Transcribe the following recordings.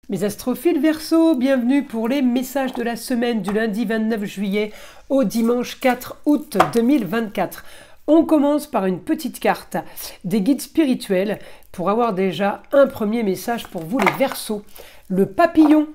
Mes astrophiles Verseau, bienvenue pour les messages de la semaine du lundi 29 juillet au dimanche 4 août 2024. On commence par une petite carte des guides spirituels pour avoir déjà un premier message pour vous les Verseaux. Le papillon.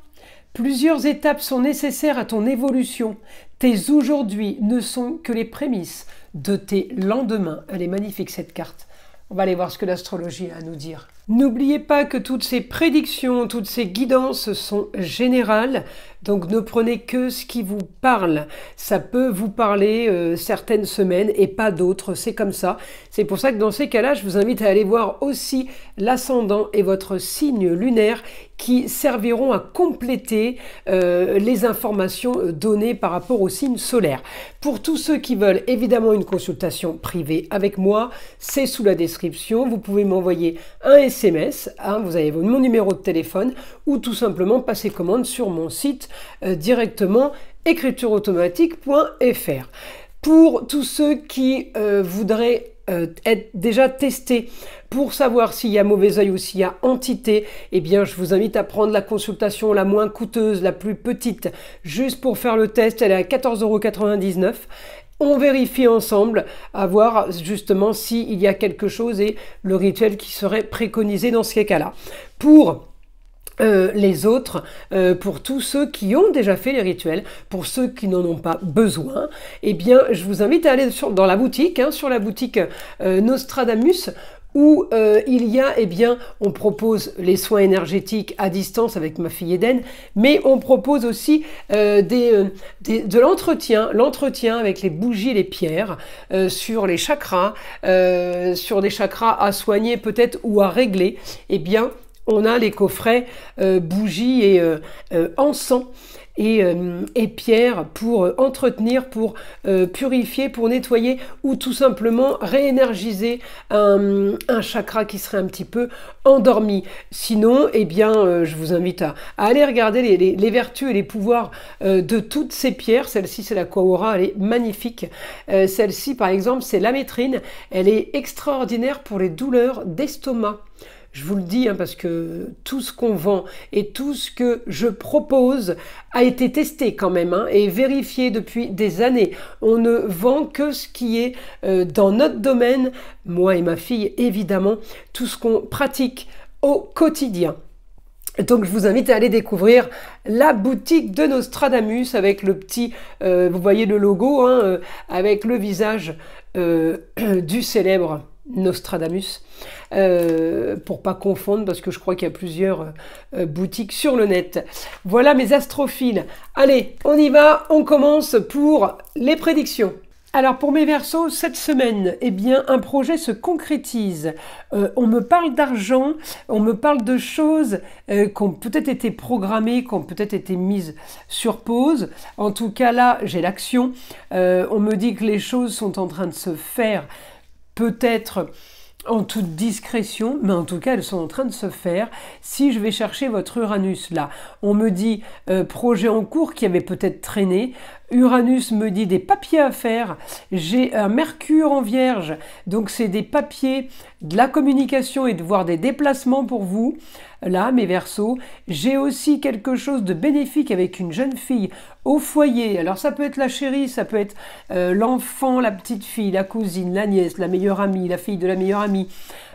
Plusieurs étapes sont nécessaires à ton évolution. Tes aujourd'hui ne sont que les prémices de tes lendemains. Elle est magnifique cette carte. On va aller voir ce que l'astrologie a à nous dire. N'oubliez pas que toutes ces prédictions, toutes ces guidances sont générales, donc ne prenez que ce qui vous parle. Ça peut vous parler certaines semaines et pas d'autres, c'est comme ça. C'est pour ça que dans ces cas-là, je vous invite à aller voir aussi l'ascendant et votre signe lunaire qui serviront à compléter les informations données par rapport au signe solaire. Pour tous ceux qui veulent évidemment une consultation privée avec moi, c'est sous la description. Vous pouvez m'envoyer un SMS, vous avez mon numéro de téléphone ou tout simplement passer commande sur mon site directement écritureautomatique.fr. Pour tous ceux qui voudraient être déjà testés pour savoir s'il y a mauvais œil ou s'il y a entité, eh bien je vous invite à prendre la consultation la moins coûteuse, la plus petite, juste pour faire le test. Elle est à 14,99 €. On vérifie ensemble à voir justement s'il y a quelque chose et le rituel qui serait préconisé dans ces cas-là. Pour les autres, pour tous ceux qui ont déjà fait les rituels, pour ceux qui n'en ont pas besoin, eh bien je vous invite à aller dans la boutique, sur la boutique Nostradamus, où il y a, on propose les soins énergétiques à distance avec ma fille Eden, mais on propose aussi de l'entretien avec les bougies et les pierres, sur les chakras, sur des chakras à soigner peut-être ou à régler. On a les coffrets bougies et encens et pierres pour entretenir, pour purifier, pour nettoyer ou tout simplement réénergiser un chakra qui serait un petit peu endormi. Sinon, je vous invite à aller regarder les vertus et les pouvoirs de toutes ces pierres. Celle-ci, c'est la Quahora, elle est magnifique. Celle-ci, par exemple, c'est l'amétrine. Elle est extraordinaire pour les douleurs d'estomac. Je vous le dis parce que tout ce qu'on vend et tout ce que je propose a été testé quand même et vérifié depuis des années. On ne vend que ce qui est dans notre domaine, moi et ma fille évidemment, tout ce qu'on pratique au quotidien. Donc je vous invite à aller découvrir la boutique de Nostradamus avec le petit, vous voyez le logo, avec le visage du célèbre Nostradamus, pour pas confondre parce que je crois qu'il y a plusieurs boutiques sur le net. Voilà mes astrophiles. Allez, on y va, on commence pour les prédictions. Alors pour mes Verseaux, cette semaine, un projet se concrétise. On me parle d'argent, on me parle de choses qui ont peut-être été programmées, qui ont peut-être été mises sur pause. En tout cas là, j'ai l'action. On me dit que les choses sont en train de se faire, peut-être en toute discrétion, mais en tout cas elles sont en train de se faire. Si je vais chercher votre Uranus là, on me dit projet en cours qui avait peut-être traîné. Uranus me dit des papiers à faire. J'ai un Mercure en Vierge, donc c'est des papiers, de la communication et de voir des déplacements pour vous. Là, mes Verseaux, j'ai aussi quelque chose de bénéfique avec une jeune fille au foyer. Alors ça peut être la chérie, ça peut être l'enfant, la petite fille, la cousine, la nièce, la meilleure amie, la fille de la meilleure amie.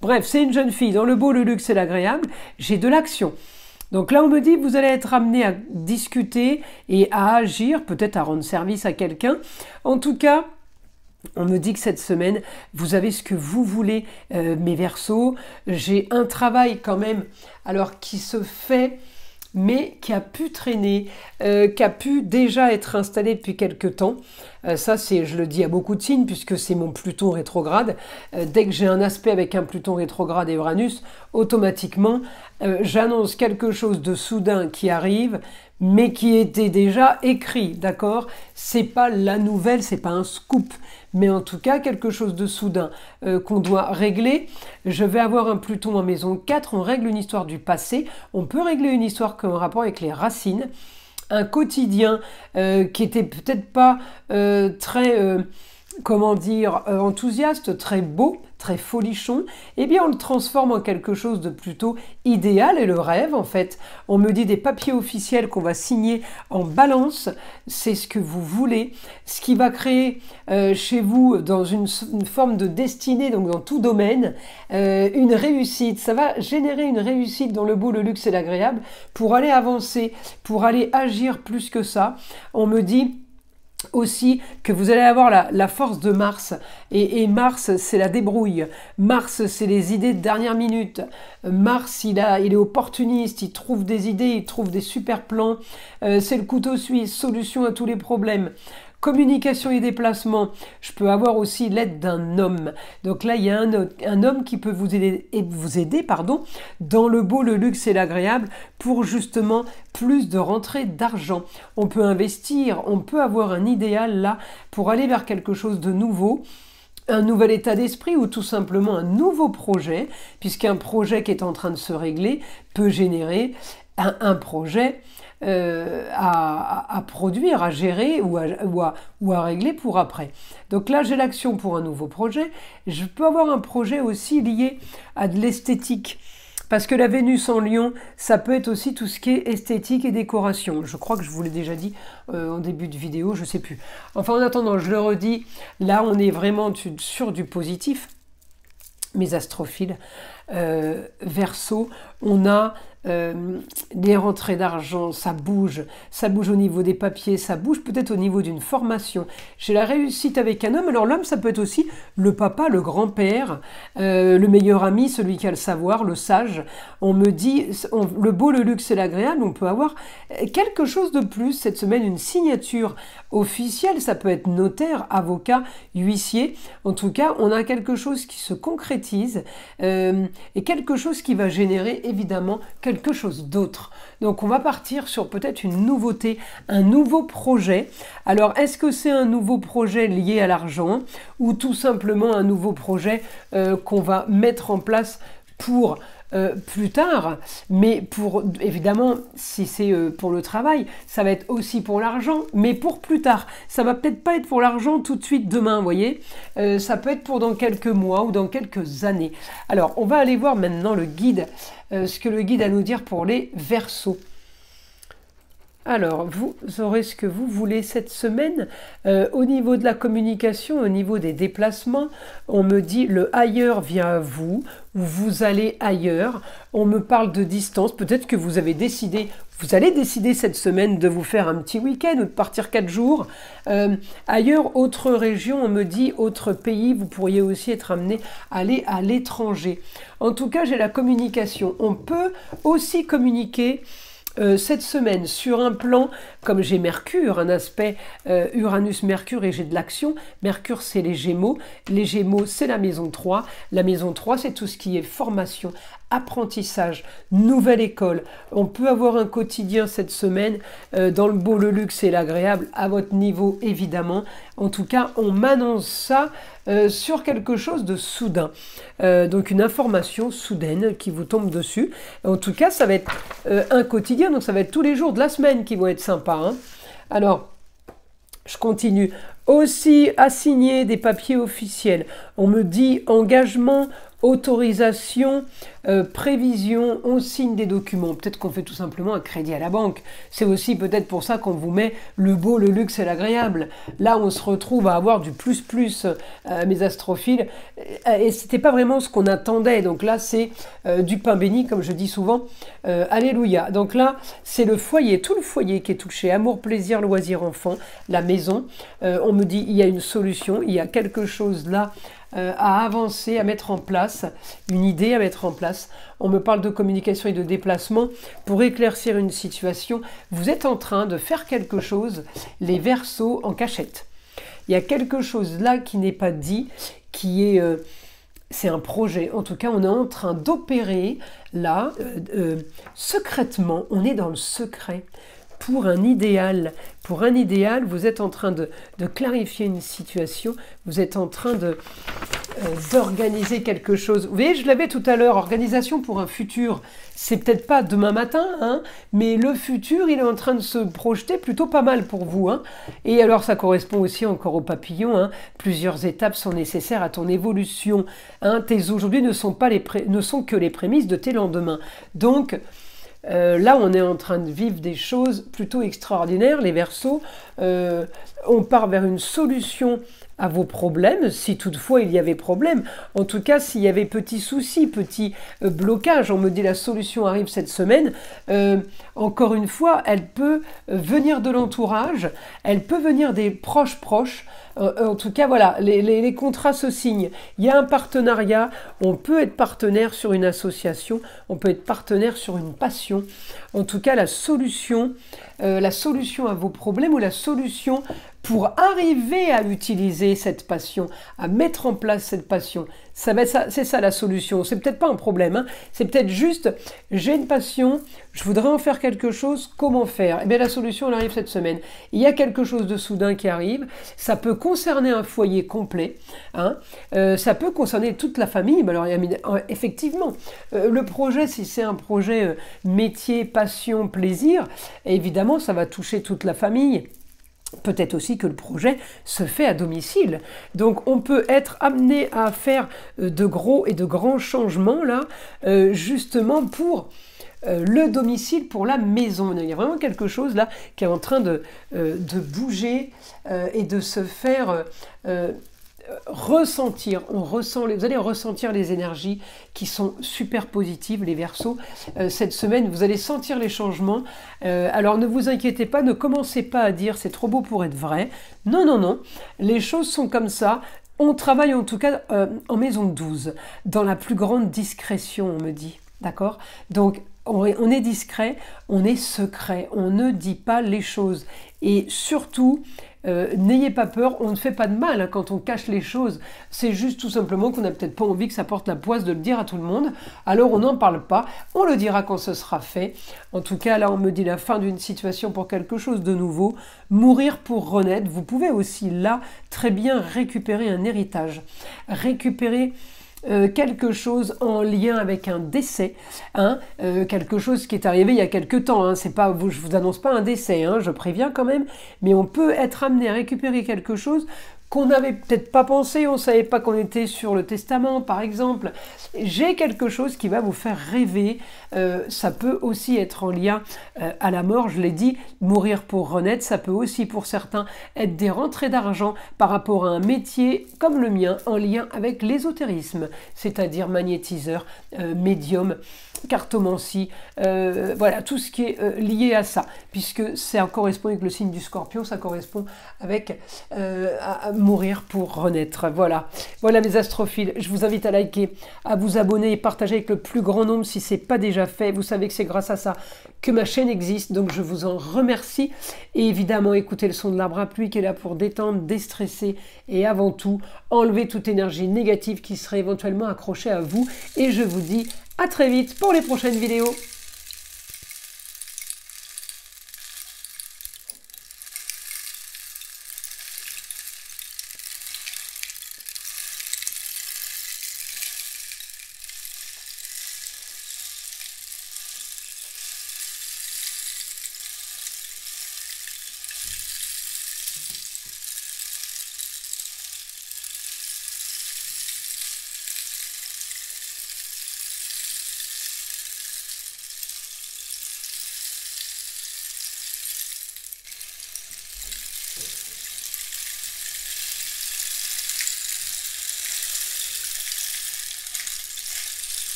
Bref, c'est une jeune fille dans le beau, le luxe et l'agréable. J'ai de l'action. Donc là, on me dit que vous allez être amené à discuter et à agir, peut-être à rendre service à quelqu'un. En tout cas, on me dit que cette semaine, vous avez ce que vous voulez, mes Verseaux. J'ai un travail quand même, alors qui se fait, mais qui a pu traîner, qui a pu déjà être installé depuis quelque temps. Ça, je le dis à beaucoup de signes, puisque c'est mon Pluton rétrograde. Dès que j'ai un aspect avec un Pluton rétrograde et Uranus, automatiquement, j'annonce quelque chose de soudain qui arrive, mais qui était déjà écrit, d'accord? C'est pas la nouvelle, c'est pas un scoop, mais en tout cas quelque chose de soudain qu'on doit régler. Je vais avoir un Pluton en maison 4, on règle une histoire du passé, on peut régler une histoire qui a un rapport avec les racines, un quotidien qui était peut-être pas très, enthousiaste, très beau, très folichon, eh bien on le transforme en quelque chose de plutôt idéal et le rêve en fait. On me dit des papiers officiels qu'on va signer en balance, c'est ce que vous voulez, ce qui va créer chez vous dans une forme de destinée, donc dans tout domaine, une réussite. Ça va générer une réussite dans le beau, le luxe et l'agréable pour aller avancer, pour aller agir plus que ça. On me dit aussi que vous allez avoir la force de Mars, et Mars c'est la débrouille, Mars c'est les idées de dernière minute, Mars il est opportuniste, il trouve des idées, il trouve des super plans, c'est le couteau suisse, solution à tous les problèmes. Communication et déplacement, je peux avoir aussi l'aide d'un homme. Donc là, il y a un homme qui peut vous aider dans le beau, le luxe et l'agréable pour justement plus de rentrée d'argent. On peut investir, on peut avoir un idéal là pour aller vers quelque chose de nouveau, un nouvel état d'esprit ou tout simplement un nouveau projet, puisqu'un projet qui est en train de se régler peut générer un projet à produire, à gérer ou à régler pour après. Donc là, j'ai l'action pour un nouveau projet. Je peux avoir un projet aussi lié à de l'esthétique. Parce que la Vénus en Lion, ça peut être aussi tout ce qui est esthétique et décoration. Je crois que je vous l'ai déjà dit en début de vidéo, je ne sais plus. Enfin, en attendant, je le redis, là, on est vraiment sur du positif. Mes astrophiles, Verseau, on a des rentrées d'argent, ça bouge au niveau des papiers, ça bouge peut-être au niveau d'une formation. J'ai la réussite avec un homme, alors l'homme ça peut être aussi le papa, le grand-père, le meilleur ami, celui qui a le savoir, le sage. On me dit, le beau, le luxe et l'agréable, on peut avoir quelque chose de plus cette semaine, une signature officielle, ça peut être notaire, avocat, huissier, en tout cas on a quelque chose qui se concrétise et quelque chose qui va générer évidemment quelque chose d'autre. Donc on va partir sur peut-être une nouveauté, un nouveau projet. Alors est-ce que c'est un nouveau projet lié à l'argent ou tout simplement un nouveau projet qu'on va mettre en place pour plus tard, mais pour évidemment si c'est pour le travail, ça va être aussi pour l'argent, mais pour plus tard. Ça va peut-être pas être pour l'argent tout de suite demain, vous voyez, ça peut être pour dans quelques mois ou dans quelques années. Alors on va aller voir maintenant le guide, ce que le guide a à nous dire pour les Verseaux. Alors, vous aurez ce que vous voulez cette semaine. Au niveau de la communication, au niveau des déplacements, on me dit le ailleurs vient à vous, ou vous allez ailleurs. On me parle de distance. Peut-être que vous allez décider cette semaine de vous faire un petit week-end ou de partir 4 jours. Ailleurs, autre région, on me dit autre pays, vous pourriez aussi être amené à aller à l'étranger. En tout cas, j'ai la communication. On peut aussi communiquer cette semaine sur un plan, comme j'ai Mercure, un aspect Uranus-Mercure et j'ai de l'action. Mercure c'est les Gémeaux c'est la maison 3. La maison 3 c'est tout ce qui est formation, apprentissage, nouvelle école. On peut avoir un quotidien cette semaine dans le beau, le luxe et l'agréable à votre niveau évidemment. En tout cas on m'annonce ça sur quelque chose de soudain. Donc une information soudaine qui vous tombe dessus. En tout cas ça va être un quotidien, donc ça va être tous les jours de la semaine qui vont être sympas. Hein. Alors je continue. Aussi assigner des papiers officiels. On me dit engagement, autorisation, prévision, on signe des documents. Peut-être qu'on fait tout simplement un crédit à la banque. C'est aussi peut-être pour ça qu'on vous met le beau, le luxe et l'agréable. Là, on se retrouve à avoir du plus, mes astrophiles. Et c'était pas vraiment ce qu'on attendait. Donc là, c'est du pain béni, comme je dis souvent. Alléluia. Donc là, c'est le foyer, tout le foyer qui est touché. Amour, plaisir, loisir, enfant, la maison. On me dit, il y a une solution, il y a quelque chose là à avancer, à mettre en place, une idée à mettre en place. On me parle de communication et de déplacement pour éclaircir une situation. Vous êtes en train de faire quelque chose, les Verseaux en cachette. Il y a quelque chose là qui n'est pas dit, qui est... c'est un projet, en tout cas on est en train d'opérer là, secrètement, on est dans le secret. Pour un idéal, vous êtes en train de clarifier une situation, vous êtes en train d'organiser quelque chose. Vous voyez, je l'avais tout à l'heure, organisation pour un futur. C'est peut-être pas demain matin, hein, mais le futur, il est en train de se projeter plutôt pas mal pour vous. Hein. Et alors, ça correspond aussi encore au papillon. Hein. Plusieurs étapes sont nécessaires à ton évolution. Hein. Tes aujourd'hui ne sont que les prémices de tes lendemains. Donc, là, on est en train de vivre des choses plutôt extraordinaires, les Verseaux. On part vers une solution à vos problèmes, si toutefois il y avait problème. En tout cas, s'il y avait petits soucis, petits blocages, on me dit la solution arrive cette semaine. Encore une fois, elle peut venir de l'entourage, elle peut venir des proches. En tout cas, voilà, les contrats se signent. Il y a un partenariat, on peut être partenaire sur une association, on peut être partenaire sur une passion. En tout cas, la solution à vos problèmes ou la solution pour arriver à utiliser cette passion, à mettre en place cette passion. C'est ça la solution. C'est peut-être pas un problème, hein. C'est peut-être juste, j'ai une passion, je voudrais en faire quelque chose, comment faire? Eh bien la solution, elle arrive cette semaine. Il y a quelque chose de soudain qui arrive, ça peut concerner un foyer complet, hein. Ça peut concerner toute la famille. Mais alors, effectivement, le projet, si c'est un projet métier, passion, plaisir, évidemment, ça va toucher toute la famille. Peut-être aussi que le projet se fait à domicile. Donc on peut être amené à faire de gros et de grands changements là, justement pour le domicile, pour la maison. Il y a vraiment quelque chose là qui est en train de bouger et de se faire ressentir. Vous allez ressentir les énergies qui sont super positives, les Verseaux. Cette semaine, vous allez sentir les changements. Alors ne vous inquiétez pas, ne commencez pas à dire c'est trop beau pour être vrai. Non, non, non. Les choses sont comme ça. On travaille en tout cas en maison 12, dans la plus grande discrétion, on me dit. D'accord? Donc, on est discret, on est secret, on ne dit pas les choses. Et surtout, n'ayez pas peur, on ne fait pas de mal hein, quand on cache les choses. C'est juste tout simplement qu'on n'a peut-être pas envie que ça porte la poisse de le dire à tout le monde. Alors on n'en parle pas, on le dira quand ce sera fait. En tout cas, là on me dit la fin d'une situation pour quelque chose de nouveau. Mourir pour renaître. Vous pouvez aussi là très bien récupérer un héritage. Récupérer quelque chose en lien avec un décès, hein, quelque chose qui est arrivé il y a quelque temps, hein, c'est pas, je vous annonce pas un décès, hein, je préviens quand même, mais on peut être amené à récupérer quelque chose qu'on n'avait peut-être pas pensé, on ne savait pas qu'on était sur le testament par exemple. J'ai quelque chose qui va vous faire rêver, ça peut aussi être en lien à la mort, je l'ai dit, mourir pour renaître, ça peut aussi pour certains être des rentrées d'argent par rapport à un métier comme le mien en lien avec l'ésotérisme, c'est-à-dire magnétiseur, médium, cartomancie, voilà, tout ce qui est lié à ça, puisque ça correspond avec le signe du Scorpion, ça correspond avec à mourir pour renaître. Voilà, voilà mes astrophiles, je vous invite à liker, à vous abonner et partager avec le plus grand nombre si ce n'est pas déjà fait. Vous savez que c'est grâce à ça que ma chaîne existe, donc je vous en remercie. Et évidemment, écoutez le son de l'arbre à pluie qui est là pour détendre, déstresser et avant tout, enlever toute énergie négative qui serait éventuellement accrochée à vous. Et je vous dis à très vite pour les prochaines vidéos.